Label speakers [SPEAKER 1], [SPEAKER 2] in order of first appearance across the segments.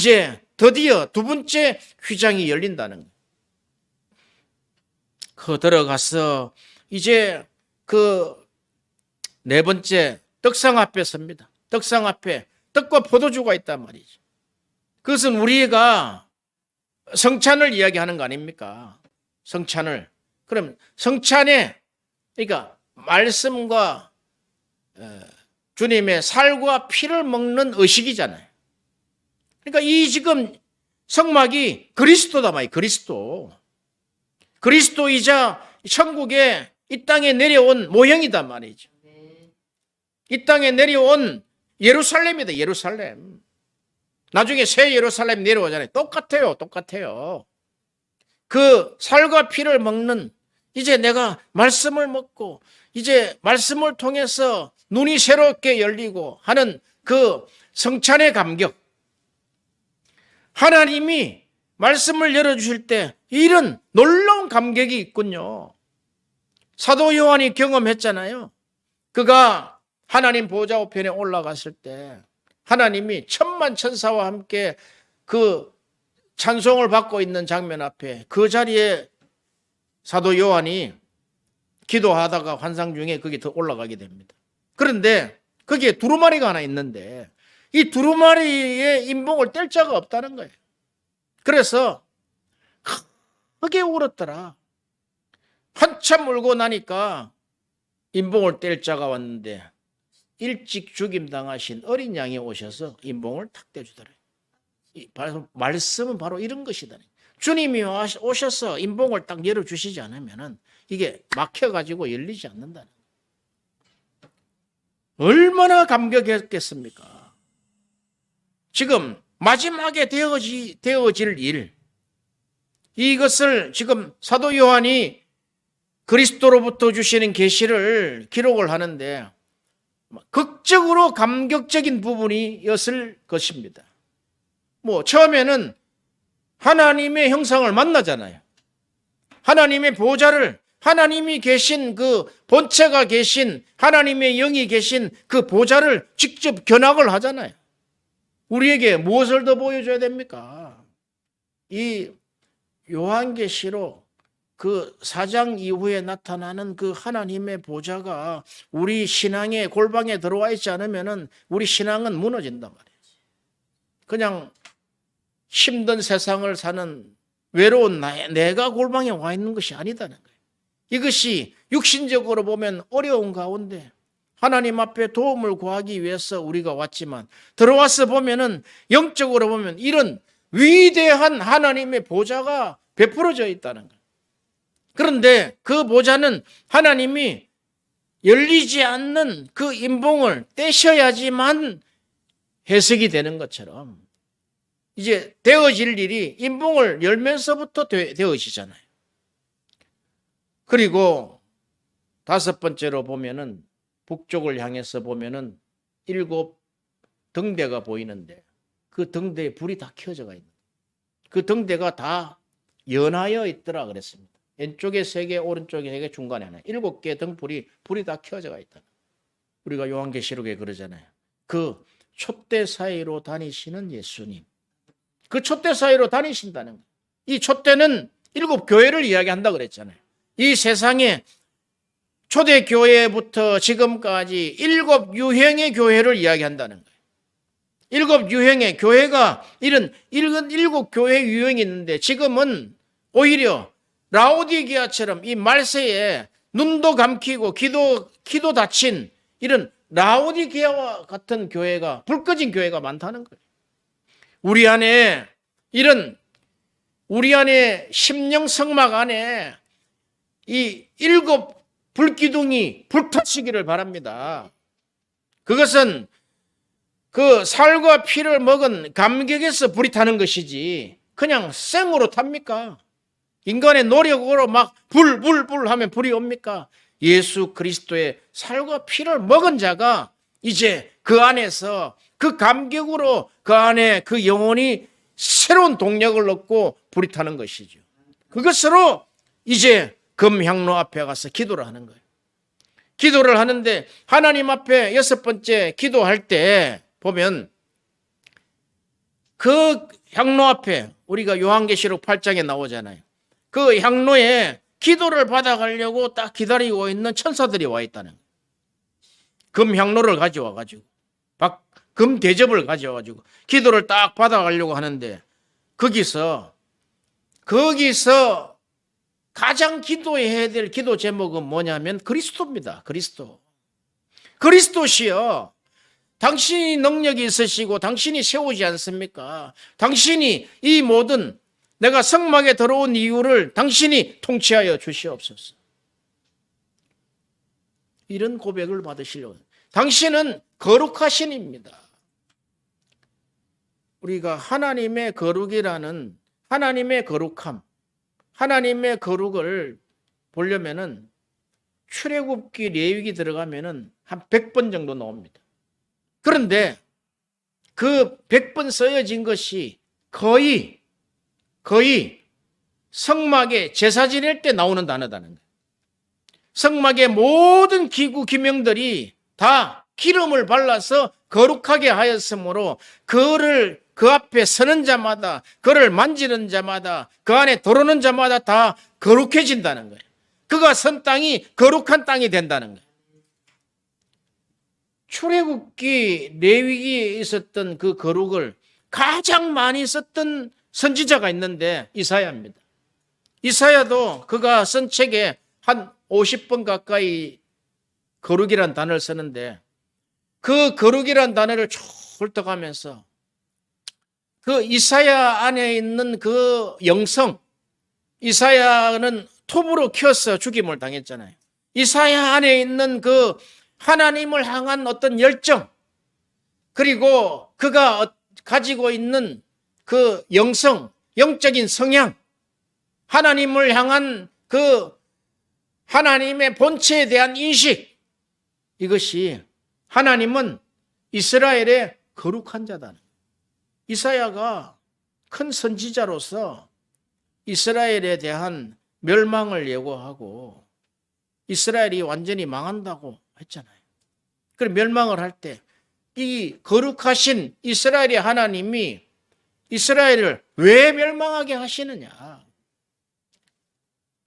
[SPEAKER 1] 이제 드디어 두 번째 휘장이 열린다는 거예요. 그 들어가서 이제 그 네 번째 떡상 앞에 섭니다. 떡상 앞에 떡과 포도주가 있단 말이죠. 그것은 우리가 성찬을 이야기하는 거 아닙니까? 성찬을. 그럼 성찬에 그러니까 말씀과 주님의 살과 피를 먹는 의식이잖아요. 그러니까 이 지금 성막이 그리스도다 말이에요. 그리스도이자 천국에 이 땅에 내려온 모형이단 말이죠. 이 땅에 내려온 예루살렘이다. 예루살렘. 나중에 새 예루살렘 내려오잖아요. 똑같아요. 그 살과 피를 먹는, 이제 내가 말씀을 먹고 이제 말씀을 통해서 눈이 새롭게 열리고 하는 그 성찬의 감격. 하나님이 말씀을 열어주실 때 이런 놀라운 감격이 있군요. 사도 요한이 경험했잖아요. 그가 하나님 보좌 우편에 올라갔을 때 하나님이 천만 천사와 함께 그 찬송을 받고 있는 장면 앞에 그 자리에 사도 요한이 기도하다가 환상 중에 거기 더 올라가게 됩니다. 그런데 거기에 두루마리가 하나 있는데 이 두루마리의 인봉을 뗄 자가 없다는 거예요. 그래서 크게 울었더라. 한참 울고 나니까 인봉을 뗄 자가 왔는데 일찍 죽임 당하신 어린 양이 오셔서 인봉을 탁 떼주더래요. 말씀은 바로 이런 것이다. 주님이 오셔서 인봉을 딱 열어주시지 않으면 이게 막혀가지고 열리지 않는다는 거예요. 얼마나 감격했겠습니까? 지금 마지막에 되어질 일, 이것을 지금 사도 요한이 그리스도로부터 주시는 계시를 기록을 하는데 극적으로 감격적인 부분이었을 것입니다. 처음에는 하나님의 형상을 만나잖아요. 하나님의 보좌를, 하나님이 계신 그 본체가 계신 하나님의 영이 계신 그 보좌를 직접 견학을 하잖아요. 우리에게 무엇을 더 보여줘야 됩니까? 이 요한계시록 그 4장 이후에 나타나는 그 하나님의 보좌가 우리 신앙의 골방에 들어와 있지 않으면 우리 신앙은 무너진단 말이에요. 그냥 힘든 세상을 사는 외로운 내가 골방에 와 있는 것이 아니다는 거예요. 이것이 육신적으로 보면 어려운 가운데 하나님 앞에 도움을 구하기 위해서 우리가 왔지만 들어와서 보면은 영적으로 보면 이런 위대한 하나님의 보좌가 베풀어져 있다는 거예요. 그런데 그 보좌는 하나님이 열리지 않는 그 인봉을 떼셔야지만 해석이 되는 것처럼 이제 되어질 일이 인봉을 열면서부터 되어지잖아요. 그리고 다섯 번째로 보면은 북쪽을 향해서 보면은 7 등대가 보이는데 그 등대에 불이 다 켜져가 있는 거예요. 그 등대가 다 연하여 있더라 그랬습니다. 왼쪽에 3개, 오른쪽에 3개, 중간에 하나. 7개의 등불이 다 켜져가 있다. 우리가 요한계시록에 그러잖아요. 그 촛대 사이로 다니시는 예수님. 그 촛대 사이로 다니신다는 거예요. 이 촛대는 7 교회를 이야기한다 그랬잖아요. 이 세상에 초대교회부터 지금까지 7 유형의 교회를 이야기한다는 거예요. 7 유형의 교회가 이런 7 교회 유형이 있는데 지금은 오히려 라오디게아처럼 이 말세에 눈도 감기고 귀도 닫힌 이런 라오디게아와 같은 교회가, 불 꺼진 교회가 많다는 거예요. 우리 안에 심령 성막 안에 이 7 불기둥이 불타시기를 바랍니다. 그것은 그 살과 피를 먹은 감격에서 불이 타는 것이지 그냥 생으로 탑니까? 인간의 노력으로 막 불 하면 불이 옵니까? 예수 그리스도의 살과 피를 먹은 자가 이제 그 안에서 그 감격으로 그 안에 그 영혼이 새로운 동력을 얻고 불이 타는 것이죠. 그것으로 이제 금향로 앞에 가서 기도를 하는 거예요. 기도를 하는데 하나님 앞에 6번째 기도할 때 보면 그 향로 앞에 우리가 요한계시록 8장에 나오잖아요. 그 향로에 기도를 받아가려고 딱 기다리고 있는 천사들이 와 있다는 거예요. 금 향로를 가져와가지고 금 대접을 가져와가지고 기도를 딱 받아가려고 하는데 거기서 가장 기도해야 될 기도 제목은 뭐냐면 그리스도입니다. 그리스도시여, 당신이 능력이 있으시고 당신이 세우지 않습니까? 당신이 이 모든 내가 성막에 들어온 이유를 당신이 통치하여 주시옵소서. 이런 고백을 받으시려고. 당신은 거룩하신입니다. 우리가 하나님의 거룩이라는 하나님의 거룩함, 하나님의 거룩을 보려면은 출애굽기 레위기 들어가면은 한 100번 정도 나옵니다. 그런데 그 100번 쓰여진 것이 거의 성막에 제사 지낼 때 나오는 단어다는 거예요. 성막의 모든 기구 기명들이 다 기름을 발라서 거룩하게 하였으므로 그를 그 앞에 서는 자마다, 그를 만지는 자마다, 그 안에 들어오는 자마다 다 거룩해진다는 거예요. 그가 선 땅이 거룩한 땅이 된다는 거예요. 출애굽기 레위기에 있었던 그 거룩을 가장 많이 썼던 선지자가 있는데 이사야입니다. 이사야도 그가 쓴 책에 한 50번 가까이 거룩이란 단어를 쓰는데 그 거룩이란 단어를 쭉 훑어가면서 그 이사야 안에 있는 그 영성, 이사야는 톱으로 키워서 죽임을 당했잖아요. 이사야 안에 있는 그 하나님을 향한 어떤 열정, 그리고 그가 가지고 있는 그 영성, 영적인 성향, 하나님을 향한 그 하나님의 본체에 대한 인식, 이것이 하나님은 이스라엘의 거룩한 자다. 이사야가 큰 선지자로서 이스라엘에 대한 멸망을 예고하고 이스라엘이 완전히 망한다고 했잖아요. 그럼 멸망을 할 때 이 거룩하신 이스라엘의 하나님이 이스라엘을 왜 멸망하게 하시느냐?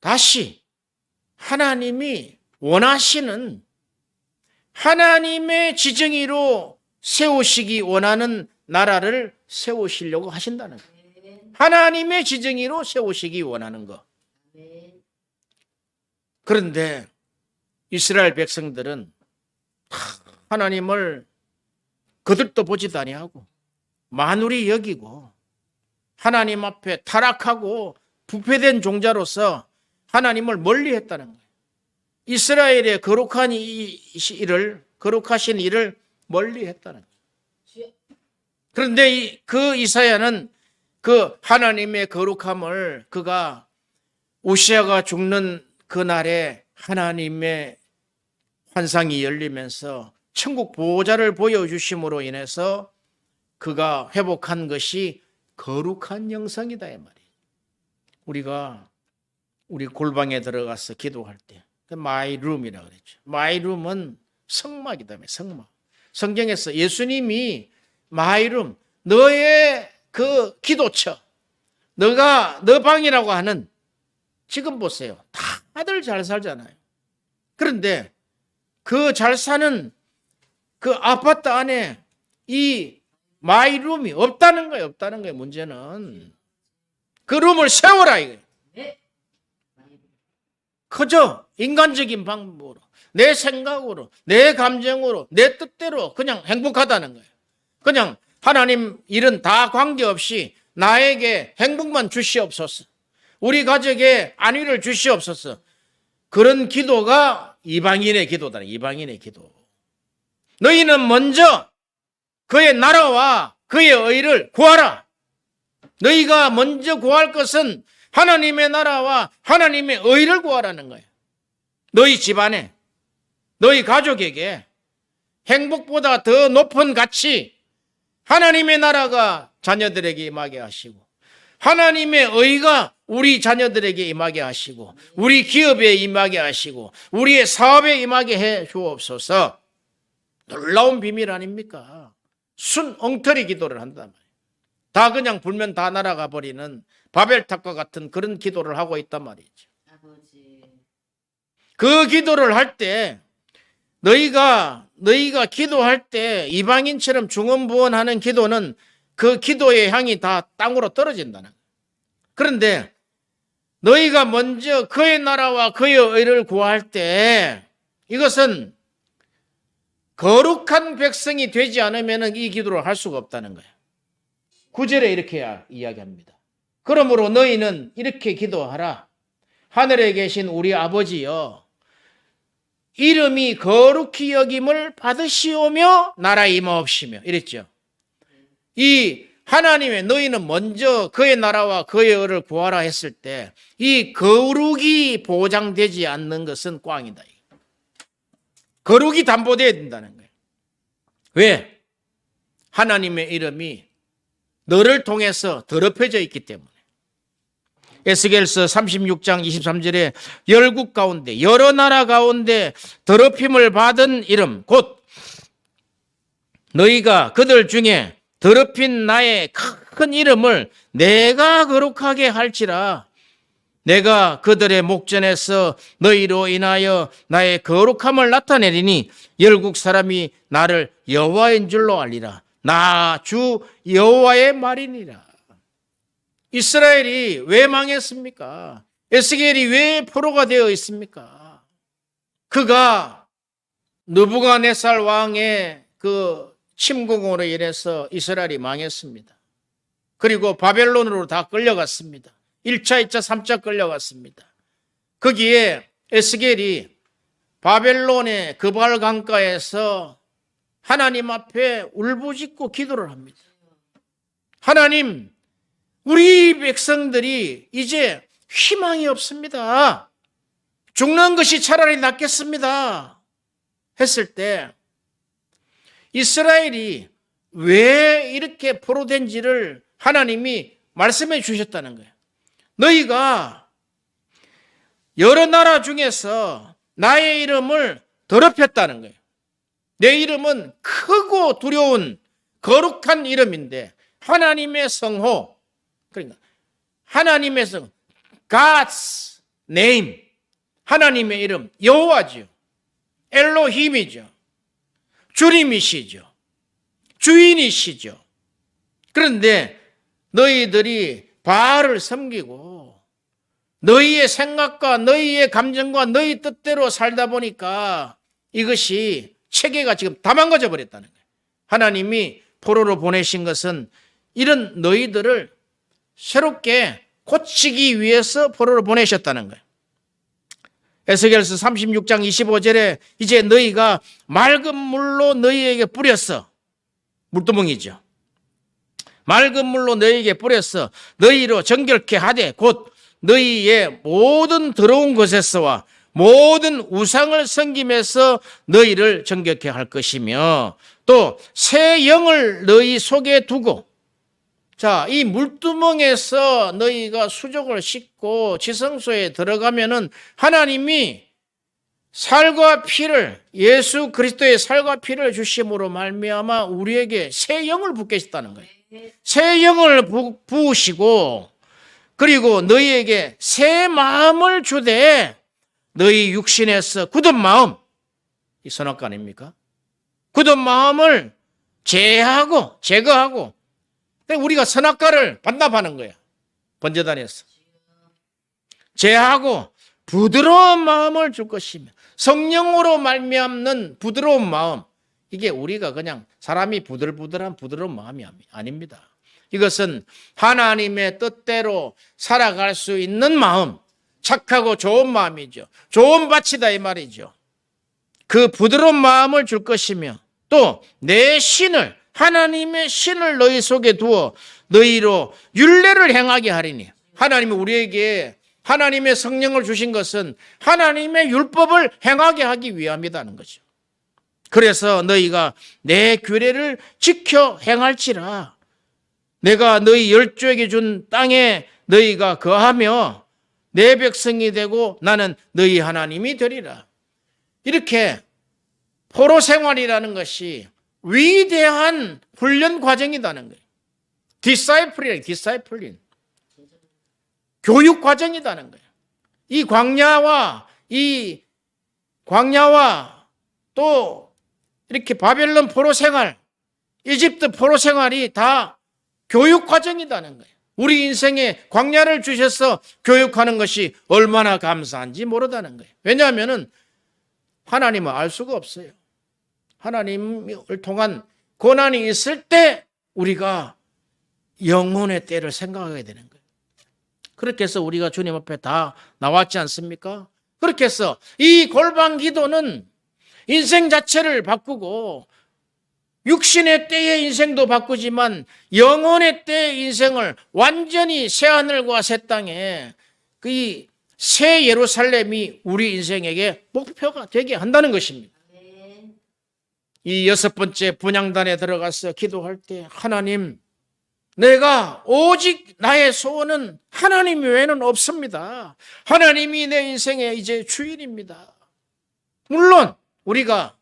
[SPEAKER 1] 다시 하나님이 원하시는 하나님의 지정의로 세우시기 원하는 나라를 세우시려고 하신다는 거예요. 하나님의 지정의로 세우시기 원하는 거. 그런데 이스라엘 백성들은 하나님을 거들떠 보지도 아니하고 만우리 여기고 하나님 앞에 타락하고 부패된 종자로서 하나님을 멀리했다는 거예요. 이스라엘의 거룩하신 일을 멀리했다는 거예요. 그런데 그 이사야는 그 하나님의 거룩함을 그가 우시아가 죽는 그날에 하나님의 환상이 열리면서 천국 보호자를 보여주심으로 인해서 그가 회복한 것이 거룩한 영성이다 이 말이에요. 우리가 우리 골방에 들어가서 기도할 때 마이 룸이라고 그랬죠. 마이 룸은 성막이다. 성막. 성경에서 예수님이 마이 룸, 너의 그 기도처, 너가 너 방이라고 하는, 지금 보세요. 다들 잘 살잖아요. 그런데 그 잘 사는 그 아파트 안에 이 마이룸이 없다는 거예요. 문제는. 그 룸을 세워라 이거예요. 그저 인간적인 방법으로, 내 생각으로, 내 감정으로, 내 뜻대로 그냥 행복하다는 거예요. 그냥 하나님 일은 다 관계없이 나에게 행복만 주시옵소서, 우리 가족에 안위를 주시옵소서. 그런 기도가 이방인의 기도다. 이방인의 기도. 너희는 먼저 그의 나라와 그의 의를 구하라. 너희가 먼저 구할 것은 하나님의 나라와 하나님의 의를 구하라는 거예요. 너희 집안에, 너희 가족에게 행복보다 더 높은 가치, 하나님의 나라가 자녀들에게 임하게 하시고, 하나님의 의가 우리 자녀들에게 임하게 하시고, 우리 기업에 임하게 하시고, 우리의 사업에 임하게 해 주옵소서. 놀라운 비밀 아닙니까? 엉터리 기도를 한단 말이에요. 다 그냥 불면 다 날아가 버리는 바벨탑과 같은 그런 기도를 하고 있단 말이죠.
[SPEAKER 2] 아버지.
[SPEAKER 1] 그 기도를 할 때 너희가 기도할 때 이방인처럼 중언부언하는 기도는 그 기도의 향이 다 땅으로 떨어진다는 거예요. 그런데 너희가 먼저 그의 나라와 그의 의를 구할 때 이것은 거룩한 백성이 되지 않으면 이 기도를 할 수가 없다는 거예요. 9절에 이렇게 이야기합니다. 그러므로 너희는 이렇게 기도하라. 하늘에 계신 우리 아버지여, 이름이 거룩히 여김을 받으시오며 나라 임하옵시며 이랬죠. 이 하나님의 너희는 먼저 그의 나라와 그의 의를 구하라 했을 때 이 거룩이 보장되지 않는 것은 꽝이다. 거룩이 담보되어야 된다는 거예요. 왜? 하나님의 이름이 너를 통해서 더럽혀져 있기 때문에. 에스겔서 36장 23절에 열국 가운데 여러 나라 가운데 더럽힘을 받은 이름 곧 너희가 그들 중에 더럽힌 나의 큰 이름을 내가 거룩하게 할지라. 내가 그들의 목전에서 너희로 인하여 나의 거룩함을 나타내리니 열국 사람이 나를 여호와인 줄로 알리라. 나 주 여호와의 말이니라. 이스라엘이 왜 망했습니까? 에스겔이 왜 포로가 되어 있습니까? 그가 느부갓네살 왕의 그 침공으로 인해서 이스라엘이 망했습니다. 그리고 바벨론으로 다 끌려갔습니다. 1차, 2차, 3차 끌려갔습니다. 거기에 에스겔이 바벨론의 그발 강가에서 하나님 앞에 울부짖고 기도를 합니다. 하나님, 우리 백성들이 이제 희망이 없습니다. 죽는 것이 차라리 낫겠습니다. 했을 때 이스라엘이 왜 이렇게 포로된지를 하나님이 말씀해 주셨다는 거예요. 너희가 여러 나라 중에서 나의 이름을 더럽혔다는 거예요. 내 이름은 크고 두려운 거룩한 이름인데 하나님의 성호, 그러니까 하나님의 성, God's name, 하나님의 이름, 여호와죠. 엘로힘이죠. 주님이시죠. 주인이시죠. 그런데 너희들이 바알을 섬기고 너희의 생각과 너희의 감정과 너희 뜻대로 살다 보니까 이것이 체계가 지금 다 망가져 버렸다는 거예요. 하나님이 포로로 보내신 것은 이런 너희들을 새롭게 고치기 위해서 포로로 보내셨다는 거예요. 에스겔서 36장 25절에 이제 너희가 맑은 물로 너희에게 뿌렸어. 물두멍이죠. 맑은 물로 너희에게 뿌렸어. 너희로 정결케 하되 곧 너희의 모든 더러운 것에서와 모든 우상을 섬김에서 너희를 정결케 할 것이며 또 새 영을 너희 속에 두고, 자, 이 물두멍에서 너희가 수족을 씻고 지성소에 들어가면은 하나님이 살과 피를, 예수 그리스도의 살과 피를 주심으로 말미암아 우리에게 새 영을 붓게 했다는 거예요. 새 영을 부으시고 그리고 너희에게 새 마음을 주되 너희 육신에서 굳은 마음, 이 선악과 아닙니까? 굳은 마음을 제하고 제거하고, 우리가 선악과를 반납하는 거야. 번제단에서 제하고 부드러운 마음을 줄 것이며, 성령으로 말미암는 부드러운 마음, 이게 우리가 그냥 사람이 부들부들한 부드러운 마음이 아닙니다. 이것은 하나님의 뜻대로 살아갈 수 있는 마음, 착하고 좋은 마음이죠. 좋은 밭이다 이 말이죠. 그 부드러운 마음을 줄 것이며 또 내 신을, 하나님의 신을 너희 속에 두어 너희로 율례를 행하게 하리니. 하나님이 우리에게 하나님의 성령을 주신 것은 하나님의 율법을 행하게 하기 위함이라는 거죠. 그래서 너희가 내 규례를 지켜 행할지라. 내가 너희 열조에게 준 땅에 너희가 거하며 내 백성이 되고 나는 너희 하나님이 되리라. 이렇게 포로 생활이라는 것이 위대한 훈련 과정이라는 거예요. 디사이플링. 교육 과정이라는 거예요. 이 광야와 또 이렇게 바벨론 포로 생활, 이집트 포로 생활이 다 교육 과정이라는 거예요. 우리 인생에 광야를 주셔서 교육하는 것이 얼마나 감사한지 모르다는 거예요. 왜냐하면 하나님은 알 수가 없어요. 하나님을 통한 고난이 있을 때 우리가 영혼의 때를 생각하게 되는 거예요. 그렇게 해서 우리가 주님 앞에 다 나왔지 않습니까? 그렇게 해서 이 골방 기도는 인생 자체를 바꾸고 육신의 때의 인생도 바꾸지만 영혼의 때의 인생을 완전히 새하늘과 새 땅에 그 새 예루살렘이 우리 인생에게 목표가 되게 한다는 것입니다. 이 6번째 분향단에 들어가서 기도할 때 하나님, 내가 오직 나의 소원은 하나님 외에는 없습니다. 하나님이 내 인생의 이제 주인입니다. 물론 우리가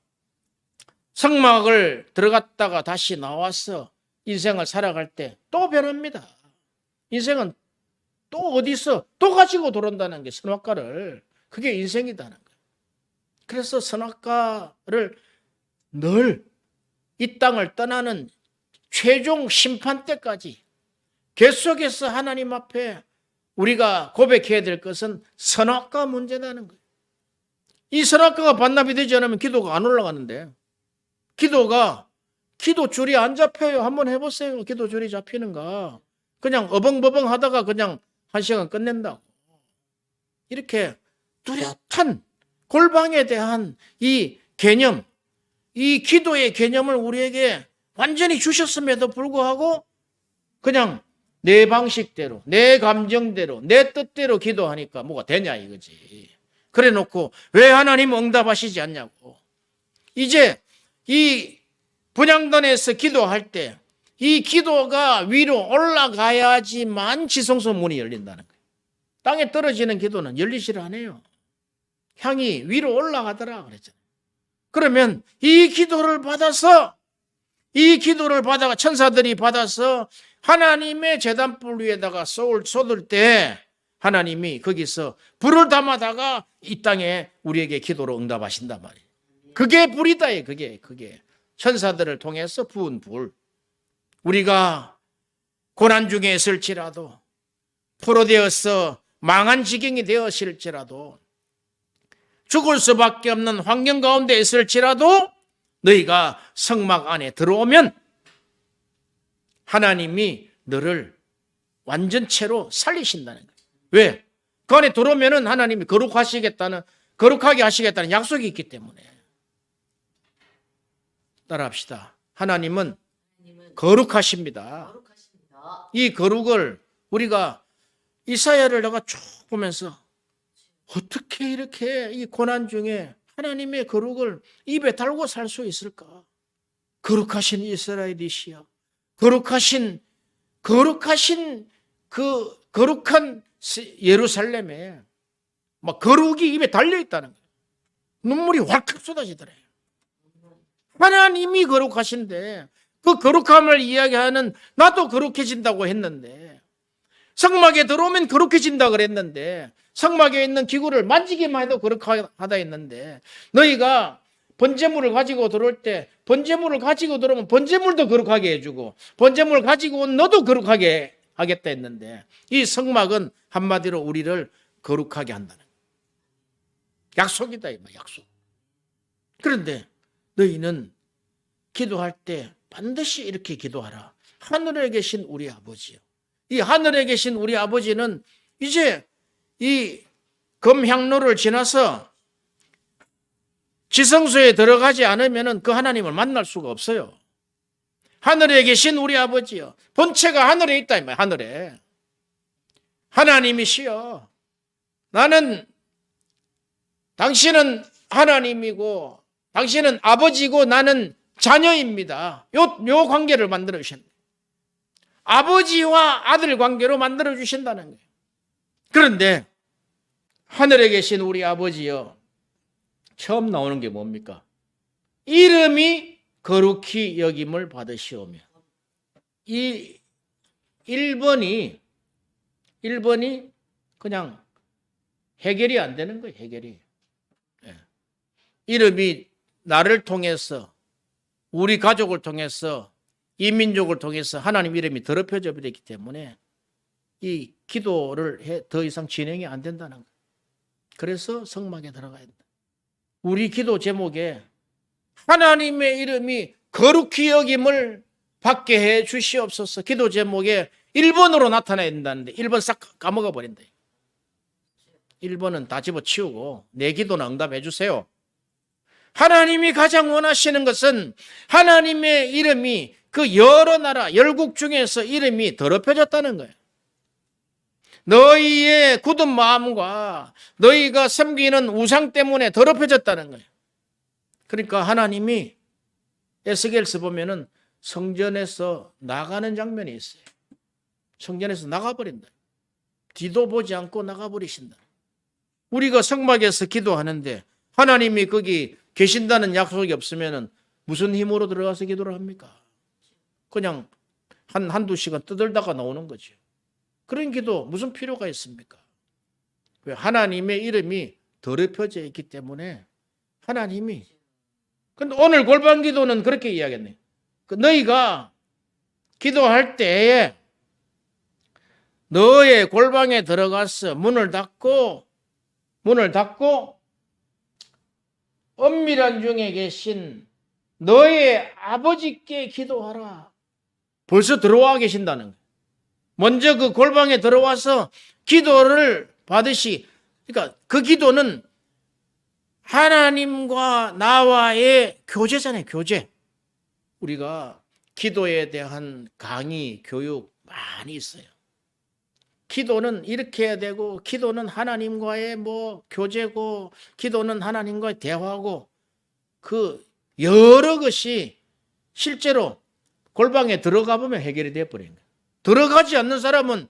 [SPEAKER 1] 성막을 들어갔다가 다시 나와서 인생을 살아갈 때 또 변합니다. 인생은 또 어디서 또 가지고 돌아온다는 게 선악과를, 그게 인생이라는 거예요. 그래서 선악과를 늘 이 땅을 떠나는 최종 심판 때까지 계속해서 하나님 앞에 우리가 고백해야 될 것은 선악과 문제라는 거예요. 이 선악과가 반납이 되지 않으면 기도가 안 올라가는데, 기도 줄이 안 잡혀요. 한번 해보세요. 기도 줄이 잡히는가. 그냥 어벙버벙 하다가 그냥 1시간 끝낸다고. 이렇게 뚜렷한 골방에 대한 이 개념, 이 기도의 개념을 우리에게 완전히 주셨음에도 불구하고 그냥 내 방식대로, 내 감정대로, 내 뜻대로 기도하니까 뭐가 되냐 이거지. 그래 놓고 왜 하나님 응답하시지 않냐고. 이제 이 분향단에서 기도할 때 이 기도가 위로 올라가야지만 지성소 문이 열린다는 거예요. 땅에 떨어지는 기도는 열리질 않아요. 향이 위로 올라가더라 그랬잖아요. 그러면 이 기도를 받아가 천사들이 받아서 하나님의 제단불 위에다가 쏟을 때 하나님이 거기서 불을 담아다가 이 땅에 우리에게 기도로 응답하신단 말이에요. 그게 불이다. 그게 천사들을 통해서 부은 불. 우리가 고난 중에 있을지라도, 포로되어서 망한 지경이 되었을지라도, 죽을 수밖에 없는 환경 가운데 있을지라도 너희가 성막 안에 들어오면 하나님이 너를 완전체로 살리신다는 거예요. 왜? 그 안에 들어오면 하나님이 거룩하게 하시겠다는 약속이 있기 때문에. 따라합시다. 하나님은 거룩하십니다. 이 거룩을 우리가 이사야를 내가 쭉 보면서 어떻게 이렇게 이 고난 중에 하나님의 거룩을 입에 달고 살 수 있을까? 거룩하신 이스라엘이시여, 거룩한 그 거룩한 예루살렘에 막 거룩이 입에 달려 있다는 거예요. 눈물이 활칵 쏟아지더래요. 하나님이 거룩하신데 그 거룩함을 이야기하는 나도 거룩해진다고 했는데, 성막에 들어오면 거룩해진다 그랬는데, 성막에 있는 기구를 만지기만 해도 거룩하다 했는데, 너희가 번제물을 가지고 들어올 때 번제물을 가지고 들어오면 번제물도 거룩하게 해주고 번제물을 가지고 온 너도 거룩하게 하겠다 했는데, 이 성막은 한마디로 우리를 거룩하게 한다는 약속이다. 약속. 그런데 너희는 기도할 때 반드시 이렇게 기도하라. 하늘에 계신 우리 아버지요. 이 하늘에 계신 우리 아버지는 이제 이 금향로를 지나서 지성소에 들어가지 않으면 그 하나님을 만날 수가 없어요. 하늘에 계신 우리 아버지요. 본체가 하늘에 있다. 하늘에. 하나님이시여. 당신은 하나님이고 당신은 아버지고 나는 자녀입니다. 요 관계를 만들어 주셨네. 아버지와 아들 관계로 만들어 주신다는 거예요. 그런데 하늘에 계신 우리 아버지여, 처음 나오는 게 뭡니까? 이름이 거룩히 여김을 받으시오며. 이 1번이 그냥 해결이 안 되는 거예요. 해결이. 예. 이름이 나를 통해서, 우리 가족을 통해서, 이 민족을 통해서 하나님 이름이 더럽혀져 버렸기 때문에 이 기도를 더 이상 진행이 안 된다는 거예요. 그래서 성막에 들어가야 된다. 우리 기도 제목에 하나님의 이름이 거룩히 여김을 받게 해 주시옵소서. 기도 제목에 1번으로 나타나야 된다는데 1번 싹 까먹어 버린다. 1번은 다 집어치우고 내 기도는 응답해 주세요. 하나님이 가장 원하시는 것은 하나님의 이름이 그 여러 나라 열국 중에서 이름이 더럽혀졌다는 거예요. 너희의 굳은 마음과 너희가 섬기는 우상 때문에 더럽혀졌다는 거예요. 그러니까 하나님이 에스겔서 보면은 성전에서 나가는 장면이 있어요. 성전에서 나가버린다. 뒤도 보지 않고 나가버리신다. 우리가 성막에서 기도하는데 하나님이 거기 계신다는 약속이 없으면 무슨 힘으로 들어가서 기도를 합니까? 그냥 한두 시간 떠들다가 나오는 거죠. 그런 기도 무슨 필요가 있습니까? 왜? 하나님의 이름이 더럽혀져 있기 때문에 하나님이. 근데 오늘 골방 기도는 그렇게 이야기했네. 너희가 기도할 때에 너의 골방에 들어가서 문을 닫고 엄밀한 중에 계신 너의 아버지께 기도하라. 벌써 들어와 계신다는 거예요. 먼저 그 골방에 들어와서 기도를 그러니까 그 기도는 하나님과 나와의 교제잖아요. 교제. 우리가 기도에 대한 강의, 교육 많이 있어요. 기도는 이렇게 해야 되고, 기도는 하나님과의 교제고, 기도는 하나님과의 대화고, 그 여러 것이 실제로 골방에 들어가 보면 해결이 되어버린 거예요. 들어가지 않는 사람은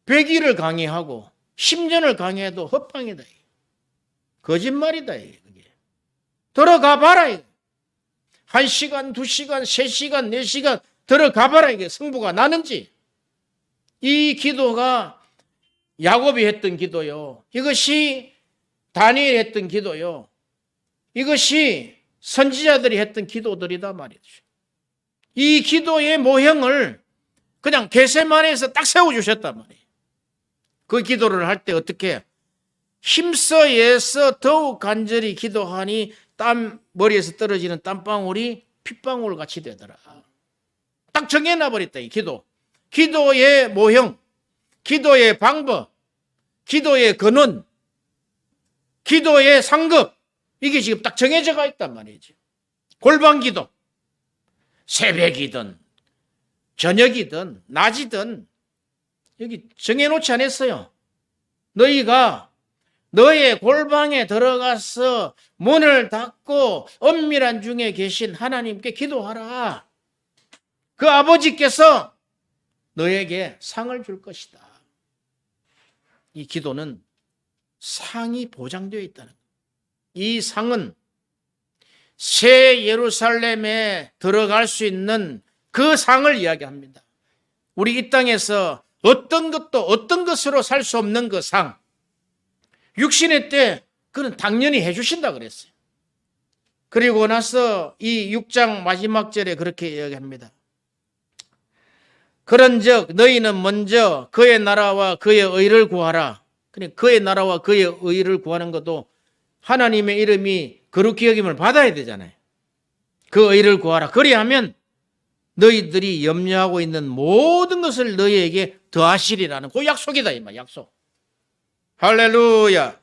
[SPEAKER 1] 100일을 강의하고 10년을 강의해도 헛방이다. 거짓말이다. 그게. 들어가 봐라. 1시간, 2시간, 3시간, 4시간 들어가 봐라. 이게 승부가 나는지. 이 기도가 야곱이 했던 기도요. 이것이 다니엘이 했던 기도요. 이것이 선지자들이 했던 기도들이다 말이죠. 이 기도의 모형을 그냥 겟세마네에서 딱 세워주셨단 말이에요. 그 기도를 할 때 어떻게 힘써 애써 더욱 간절히 기도하니 머리에서 떨어지는 땀방울이 핏방울 같이 되더라. 딱 정해놔버렸다. 이 기도. 기도의 모형, 기도의 방법, 기도의 근원, 기도의 상급, 이게 지금 딱 정해져가 있단 말이죠. 골방 기도, 새벽이든 저녁이든 낮이든 여기 정해놓지 않았어요. 너희가 너의 골방에 들어가서 문을 닫고 엄밀한 중에 계신 하나님께 기도하라. 그 아버지께서 너에게 상을 줄 것이다. 이 기도는 상이 보장되어 있다는 거예요. 이 상은 새 예루살렘에 들어갈 수 있는 그 상을 이야기합니다. 우리 이 땅에서 어떤 것으로 살 수 없는 그 상. 육신의 때 그는 당연히 해주신다 그랬어요. 그리고 나서 이 6장 마지막 절에 그렇게 이야기합니다. 그런즉 너희는 먼저 그의 나라와 그의 의를 구하라. 그러니까 그의 나라와 그의 의를 구하는 것도 하나님의 이름이 거룩히 여김을 받아야 되잖아요. 그 의를 구하라. 그리하면 너희들이 염려하고 있는 모든 것을 너희에게 더하시리라는 그 약속이다. 이 말 약속. 할렐루야.